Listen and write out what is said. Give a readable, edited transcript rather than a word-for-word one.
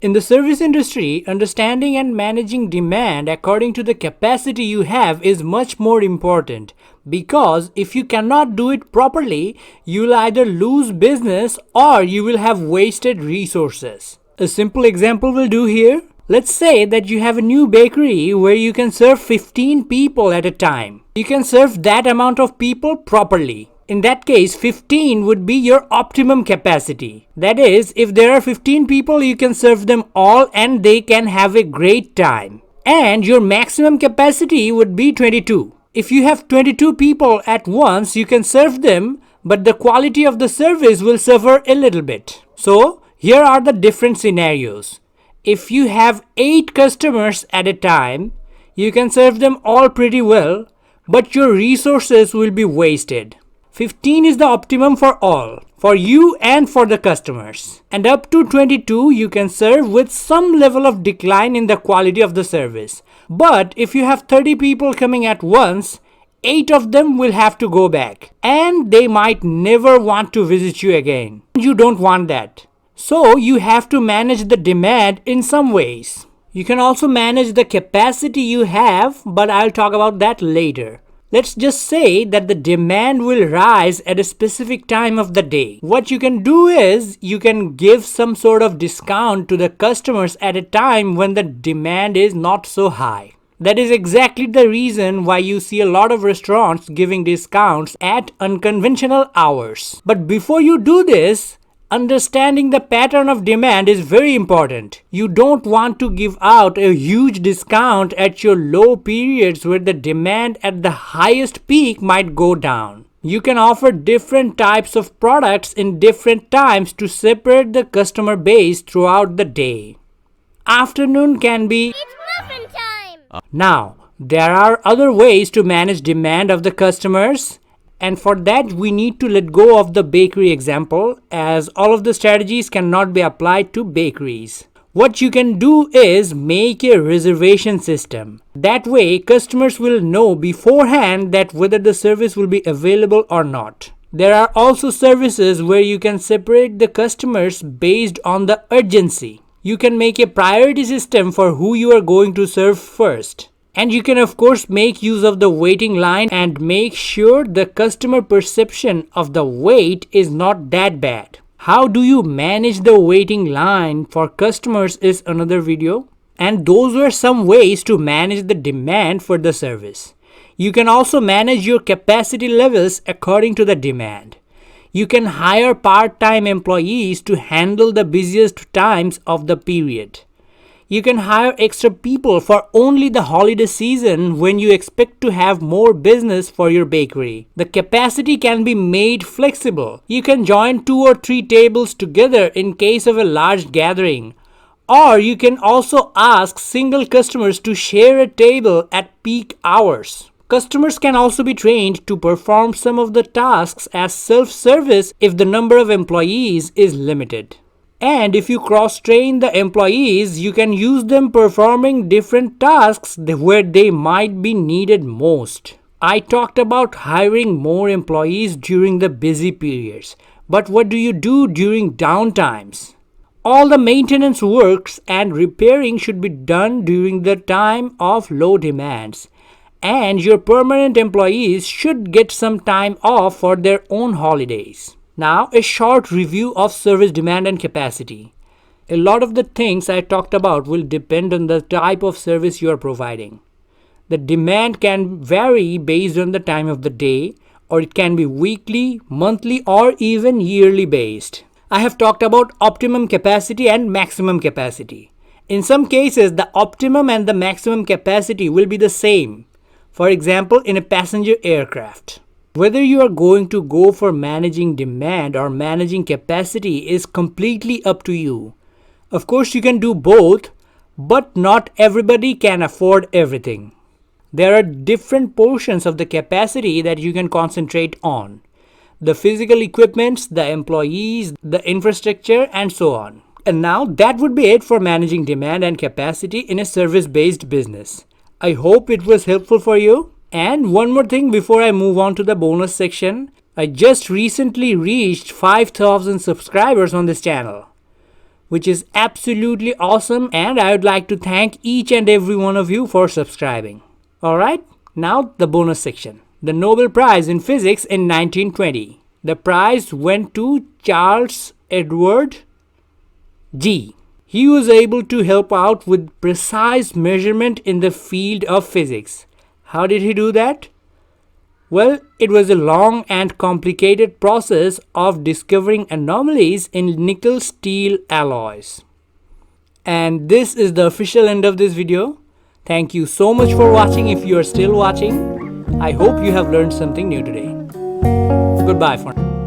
In the service industry, understanding and managing demand according to the capacity you have is much more important, because if you cannot do it properly, you'll either lose business or you will have wasted resources. A simple example will do here. Let's say that you have a new bakery where you can serve 15 people at a time. You can serve that amount of people properly. In that case, 15 would be your optimum capacity. That is, if there are 15 people, you can serve them all and they can have a great time. And your maximum capacity would be 22. If you have 22 people at once, you can serve them, but the quality of the service will suffer a little bit. So, here are the different scenarios. If you have 8 customers at a time, you can serve them all pretty well, but your resources will be wasted. 15 is the optimum for all, for you and for the customers. And up to 22 you can serve with some level of decline in the quality of the service. But if you have 30 people coming at once, 8 of them will have to go back. And they might never want to visit you again. You don't want that. So you have to manage the demand in some ways. You can also manage the capacity you have, but I'll talk about that later. Let's just say that the demand will rise at a specific time of the day. What you can do is you can give some sort of discount to the customers at a time when the demand is not so high. That is exactly the reason why you see a lot of restaurants giving discounts at unconventional hours. But before you do this, understanding the pattern of demand is very important. You don't want to give out a huge discount at your low periods where the demand at the highest peak might go down. You can offer different types of products in different times to separate the customer base throughout the day. Afternoon can be It's muffin time! Now, there are other ways to manage demand of the customers. And for that, we need to let go of the bakery example, as all of the strategies cannot be applied to bakeries. What you can do is make a reservation system. That way, customers will know beforehand that whether the service will be available or not. There are also services where you can separate the customers based on the urgency. You can make a priority system for who you are going to serve first. And you can of course make use of the waiting line and make sure the customer perception of the wait is not that bad. How do you manage the waiting line for customers is another video. And those were some ways to manage the demand for the service. You can also manage your capacity levels according to the demand. You can hire part-time employees to handle the busiest times of the period. You can hire extra people for only the holiday season when you expect to have more business for your bakery. The capacity can be made flexible. You can join 2 or 3 tables together in case of a large gathering. Or you can also ask single customers to share a table at peak hours. Customers can also be trained to perform some of the tasks as self-service if the number of employees is limited. And if you cross-train the employees, you can use them performing different tasks where they might be needed most. I talked about hiring more employees during the busy periods. But what do you do during downtimes? All the maintenance works and repairing should be done during the time of low demands. And your permanent employees should get some time off for their own holidays. Now, a short review of service demand and capacity. A lot of the things I talked about will depend on the type of service you are providing. The demand can vary based on the time of the day, or it can be weekly, monthly, or even yearly based. I have talked about optimum capacity and maximum capacity. In some cases, the optimum and the maximum capacity will be the same. For example, in a passenger aircraft. Whether you are going to go for managing demand or managing capacity is completely up to you. Of course, you can do both, but not everybody can afford everything. There are different portions of the capacity that you can concentrate on. The physical equipments, the employees, the infrastructure, and so on. And now that would be it for managing demand and capacity in a service-based business. I hope it was helpful for you. And one more thing before I move on to the bonus section. I just recently reached 5,000 subscribers on this channel. which is absolutely awesome, and I would like to thank each and every one of you for subscribing. Alright, now the bonus section. The Nobel Prize in Physics in 1920. The prize went to Charles Edward G. He was able to help out with precise measurement in the field of physics. How did he do that? Well, it was a long and complicated process of discovering anomalies in nickel-steel alloys. And this is the official end of this video. Thank you so much for watching. If you are still watching, I hope you have learned something new today. Goodbye for now.